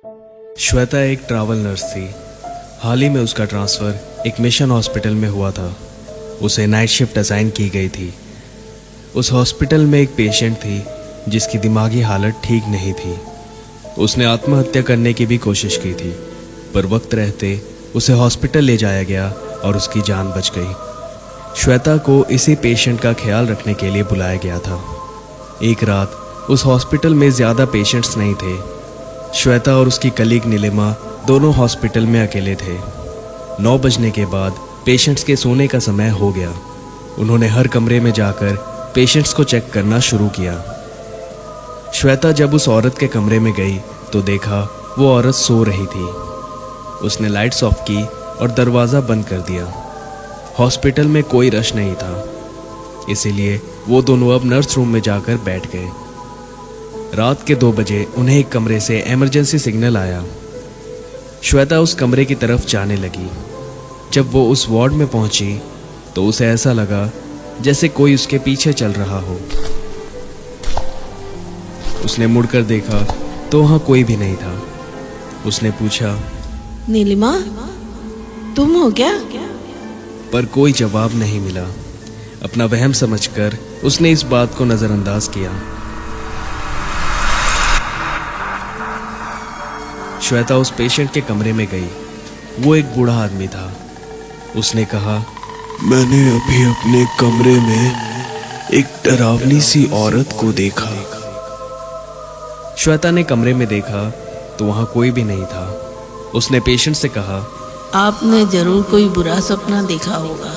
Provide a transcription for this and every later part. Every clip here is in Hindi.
श्वेता एक ट्रैवल नर्स थी। हाल ही में उसका ट्रांसफ़र एक मिशन हॉस्पिटल में हुआ था। उसे नाइट शिफ्ट असाइन की गई थी। उस हॉस्पिटल में एक पेशेंट थी जिसकी दिमागी हालत ठीक नहीं थी। उसने आत्महत्या करने की भी कोशिश की थी, पर वक्त रहते उसे हॉस्पिटल ले जाया गया और उसकी जान बच गई। श्वेता को इसी पेशेंट का ख्याल रखने के लिए बुलाया गया था। एक रात उस हॉस्पिटल में ज़्यादा पेशेंट्स नहीं थे। श्वेता और उसकी कलीग नीलिमा दोनों हॉस्पिटल में अकेले थे। 9 बजने के बाद पेशेंट्स के सोने का समय हो गया। उन्होंने हर कमरे में जाकर पेशेंट्स को चेक करना शुरू किया। श्वेता जब उस औरत के कमरे में गई तो देखा वो औरत सो रही थी। उसने लाइट्स ऑफ की और दरवाज़ा बंद कर दिया। हॉस्पिटल में कोई रश नहीं था, इसीलिए वो दोनों अब नर्स रूम में जाकर बैठ गए। रात के 2 बजे उन्हें एक कमरे से इमरजेंसी सिग्नल आया। श्वेता उस कमरे की तरफ जाने लगी। जब वो उस वार्ड में पहुंची तो उसे ऐसा लगा जैसे कोई उसके पीछे चल रहा हो। उसने मुड़कर देखा तो वहां कोई भी नहीं था। उसने पूछा, नीलिमा, तुम हो क्या? पर कोई जवाब नहीं मिला। अपना वहम समझकर उसने इस बात को नजरअंदाज किया। श्वेता उस पेशेंट के कमरे में गई। वो एक बूढ़ा आदमी था। उसने कहा, मैंने अभी अपने कमरे में एक डरावनी सी औरत को देखा। श्वेता ने कमरे में देखा तो वहां कोई भी नहीं था। उसने पेशेंट से कहा, आपने जरूर कोई बुरा सपना देखा होगा।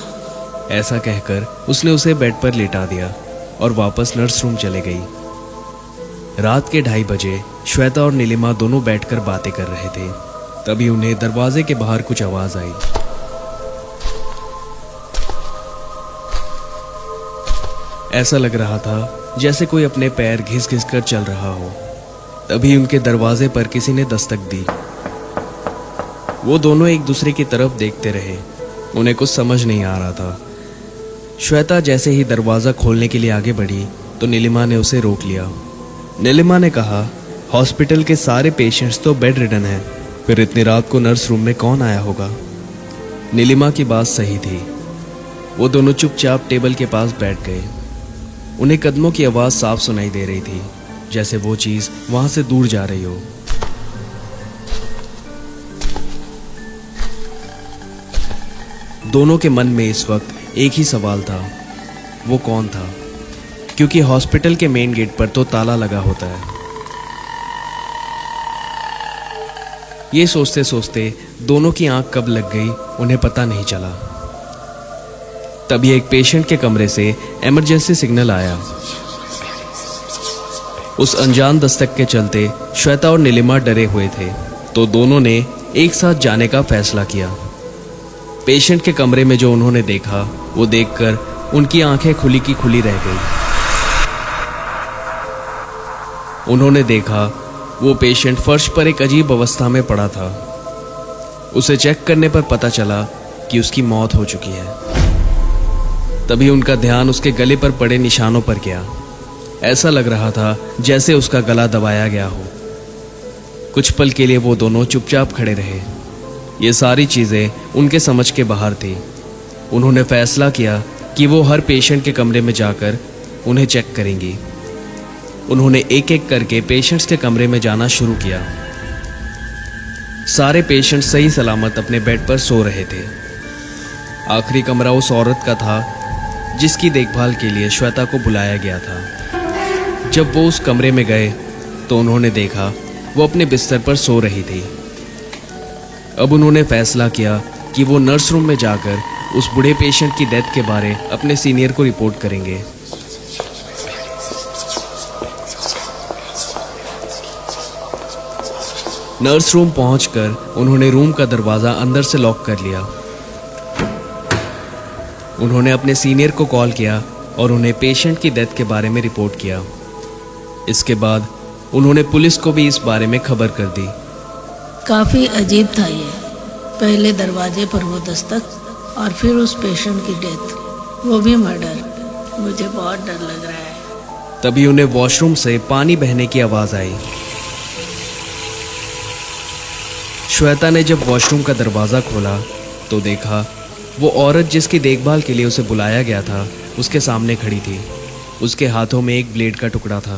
ऐसा कहकर उसने उसे बेड पर लेटा दिया और वापस नर्स रूम चले गई। रात के 2:30 बजे श्वेता और नीलिमा दोनों बैठकर बातें कर रहे थे। तभी उन्हें दरवाजे के बाहर कुछ आवाज आई। ऐसा लग रहा था जैसे कोई अपने पैर घिस घिस कर चल रहा हो। तभी उनके दरवाजे पर किसी ने दस्तक दी। वो दोनों एक दूसरे की तरफ देखते रहे। उन्हें कुछ समझ नहीं आ रहा था। श्वेता जैसे ही दरवाज़ा खोलने के लिए आगे बढ़ी तो नीलिमा ने उसे रोक लिया। नीलिमा ने कहा, हॉस्पिटल के सारे पेशेंट्स तो बेड रिडन हैं, फिर इतनी रात को नर्स रूम में कौन आया होगा? नीलिमा की बात सही थी। वो दोनों चुपचाप टेबल के पास बैठ गए। उन्हें कदमों की आवाज़ साफ सुनाई दे रही थी, जैसे वो चीज़ वहाँ से दूर जा रही हो। दोनों के मन में इस वक्त एक ही सवाल था, वो कौन था? क्योंकि हॉस्पिटल के मेन गेट पर तो ताला लगा होता है। ये सोचते सोचते दोनों की आंख कब लग गई उन्हें पता नहीं चला। तभी एक पेशेंट के कमरे से इमरजेंसी सिग्नल आया। उस अनजान दस्तक के चलते श्वेता और नीलिमा डरे हुए थे, तो दोनों ने एक साथ जाने का फैसला किया। पेशेंट के कमरे में जो उन्होंने देखा वो देखकर उनकी आंखें खुली की खुली रह गई। उन्होंने देखा वो पेशेंट फर्श पर एक अजीब अवस्था में पड़ा था। उसे चेक करने पर पता चला कि उसकी मौत हो चुकी है। तभी उनका ध्यान उसके गले पर पड़े निशानों पर गया। ऐसा लग रहा था जैसे उसका गला दबाया गया हो। कुछ पल के लिए वो दोनों चुपचाप खड़े रहे। ये सारी चीज़ें उनके समझ के बाहर थी। उन्होंने फैसला किया कि वो हर पेशेंट के कमरे में जाकर उन्हें चेक करेंगी। उन्होंने एक एक करके पेशेंट्स के कमरे में जाना शुरू किया। सारे पेशेंट सही सलामत अपने बेड पर सो रहे थे। आखिरी कमरा उस औरत का था जिसकी देखभाल के लिए श्वेता को बुलाया गया था। जब वो उस कमरे में गए तो उन्होंने देखा वो अपने बिस्तर पर सो रही थी। अब उन्होंने फैसला किया कि वो नर्स रूम में जाकर उस बूढ़े पेशेंट की डेथ के बारे अपने सीनियर को रिपोर्ट करेंगे। नर्स रूम पहुंचकर उन्होंने रूम का दरवाज़ा अंदर से लॉक कर लिया। उन्होंने अपने सीनियर को कॉल किया और उन्हें पेशेंट की डेथ के बारे में रिपोर्ट किया। इसके बाद उन्होंने पुलिस को भी इस बारे में खबर कर दी। काफ़ी अजीब था ये। पहले दरवाजे पर वो दस्तक और फिर उस पेशेंट की डेथ, वो भी मर्डर। मुझे बहुत डर लग रहा है। तभी उन्हें वॉशरूम से पानी बहने की आवाज़ आई। श्वेता ने जब वॉशरूम का दरवाज़ा खोला तो देखा वो औरत जिसकी देखभाल के लिए उसे बुलाया गया था उसके सामने खड़ी थी। उसके हाथों में एक ब्लेड का टुकड़ा था।